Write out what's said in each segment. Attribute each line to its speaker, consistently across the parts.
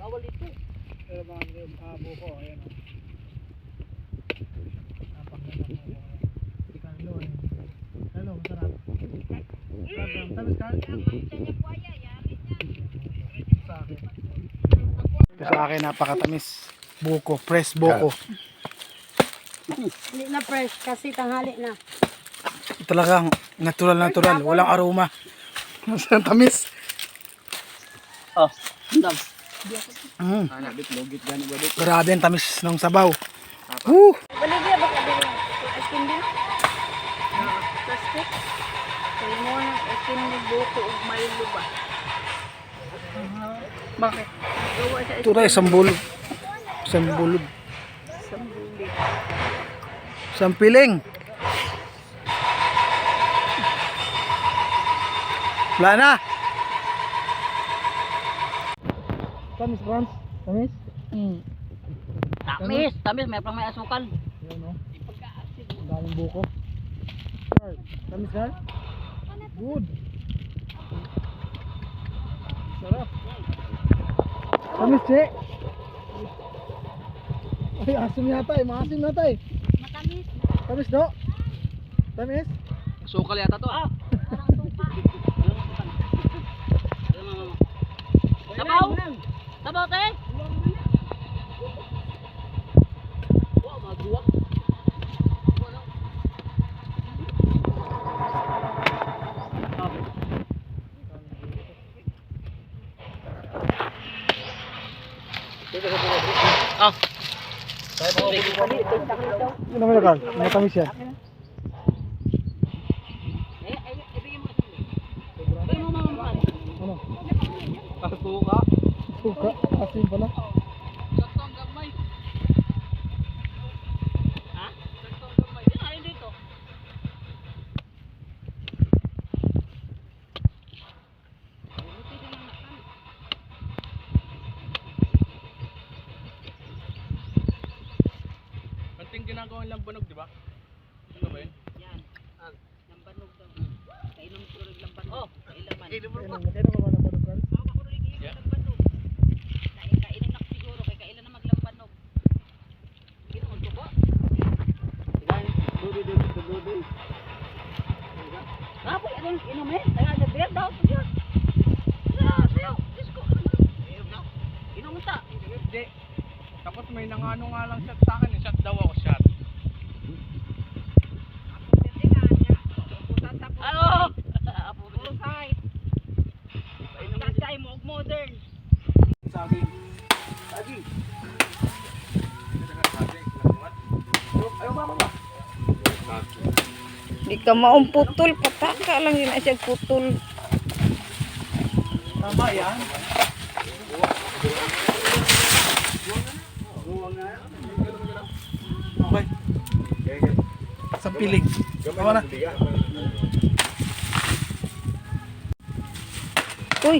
Speaker 1: Bawal ito.
Speaker 2: Pero mga buko, ayan o. Napakaganda po. Si Carlo, ayan. Carlo, masarap. Masarap, tamis ka? Sa akin. Ito sa akin, napakatamis. Buko, fresh buko.
Speaker 3: Hindi na fresh kasi tanghali na.
Speaker 2: Talagang natural, walang aroma. Ang tamis.
Speaker 1: Oh, andam.
Speaker 2: Mm.
Speaker 1: Logit gani ba dito?
Speaker 2: Grabe ang tamis ng sabaw. Woo!
Speaker 3: Baligya ba ka din? Ice cream din? Plastic? Kaya mo na ice cream ni buko ug Milo ba?
Speaker 1: Bakit?
Speaker 3: Gawa sa
Speaker 2: Ito tayo, isang bulog. Isang bulog.
Speaker 3: sambuli.
Speaker 2: Isang piling. Wala na. Tamis, Franz. Tamis?
Speaker 1: Tamis, may pang may asukal.
Speaker 2: Yan o. Ang daming buko. Carl, tamis ka? Good. Sarap. Tamis, che. Ay, asim yata eh. Maasim yata eh.
Speaker 3: Matamis.
Speaker 2: Tamis, do? Tamis?
Speaker 1: Asukal yata to.
Speaker 3: Parang tupa.
Speaker 1: Sabaw! Sabaw te! Wow, magduwak. Ah.
Speaker 2: Ano naman na, Carl? Matamis yan. Ano?
Speaker 1: Asuka.
Speaker 2: Suka. Asim pala.
Speaker 1: Saktong gamay. Ha? Saktong gamay. Yan ayun dito. Kanting ginagawang lambanog, di ba? Ano ba yun? Yan. Lambanog daw. Kainom ko rin lambanog. Oh, kailaman.
Speaker 2: Kailan ka ba na ba, Carl?
Speaker 1: Yeah. Kailan na siguro, kay kailan na maglambanog. Ginoon ko ba? Dudu. Apa yang inom eh? Tengah ada beer daw siya. Sayo, disco. Inom ta. Hindi.
Speaker 4: Tapos may nangano nga lang shot sa akin, shot daw ako, shot.
Speaker 1: Ano? Puro side. Tatay mo, modern.
Speaker 4: Saging. Ayaw ba?
Speaker 3: Di ka maong putol, pataka lang yun siya putol.
Speaker 2: Tama yan. Okay. Isang piling. Tama na.
Speaker 3: Uy,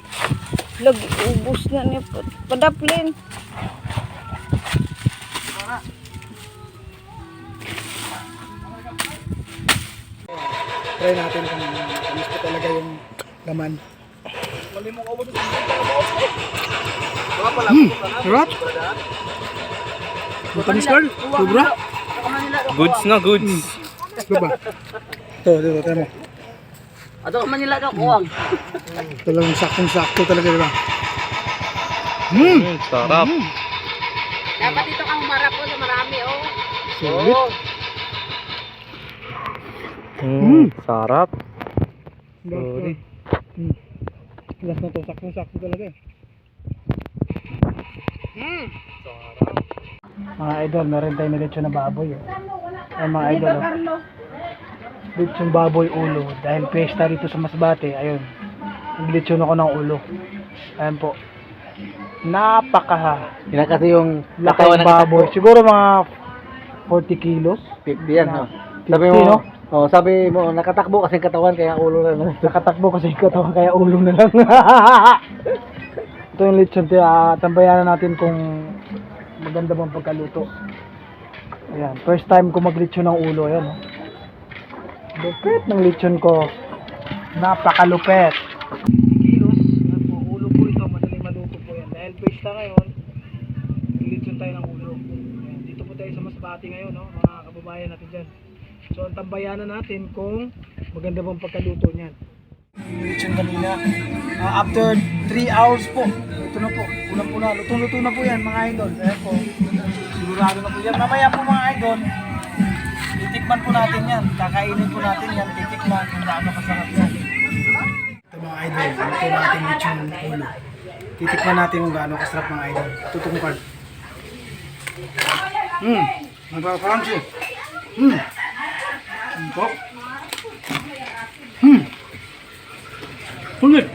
Speaker 3: lagi ubos na niya. Padaplin.
Speaker 2: Try natin kung tamis pa talaga yung laman. Sarap. Matamis, Carl. Sobra.
Speaker 4: Goods na goods.
Speaker 2: Ito ba? Ito, tayo mo.
Speaker 1: Ato Manila ka kuwang.
Speaker 2: Talagang saktong-sakto talaga, diba?
Speaker 4: Sarap.
Speaker 1: Dapat dito kang humarap ko sa marami oh.
Speaker 2: Sulit.
Speaker 4: Sarap.
Speaker 2: Sorry. Last na to, saktong-sakto talaga eh. Mga idol, meron tayong nilitsyon na baboy eh. Ay mga idol, litsyon baboy ulo. Dahil pesta dito sa Masbate, ayun. Naglitsyon ako ng ulo. Ayan po.
Speaker 1: Yan kasi yung
Speaker 2: Laki ng baboy. Siguro mga 40 kilos.
Speaker 1: 50 yan no.
Speaker 2: 50, no?
Speaker 1: Sabi mo nakatakbo kasi katawan kaya ulo na lang.
Speaker 2: Nakatakbo kasi katawan kaya ulo na lang. Ito yung lechon. Tambayanan natin kung maganda bang pagkaluto. Ayan. First time ko maglechon ng ulo. Ayan. Oh. Lupit ng lechon ko. Napakalupit. Kilos. Ulo po ito. Madaling maluto po yan. Dahil pesta ngayon. ngayon, lechon tayo ng ulo. Ayan, dito po tayo sa Masbate ngayon, no? Mga kababayan natin dyan. So ang tambayanan natin kung maganda bang pagkaluto niyan. Lechon kanina. After 3 hours po, ito na po, pulang-pula. Lutong-luto na po yan mga idol. Ayan po, sigurado na po yan. Mamaya po mga idol, titikman po natin yan. Kakainin po natin yan, titikman kung gaano kasarap yan. Ito mga idol, ito natin lechon ulo. Titikman natin kung gaano kasarap mga idol. Tutong card. Nagpa-crunchy. Po. Sulit.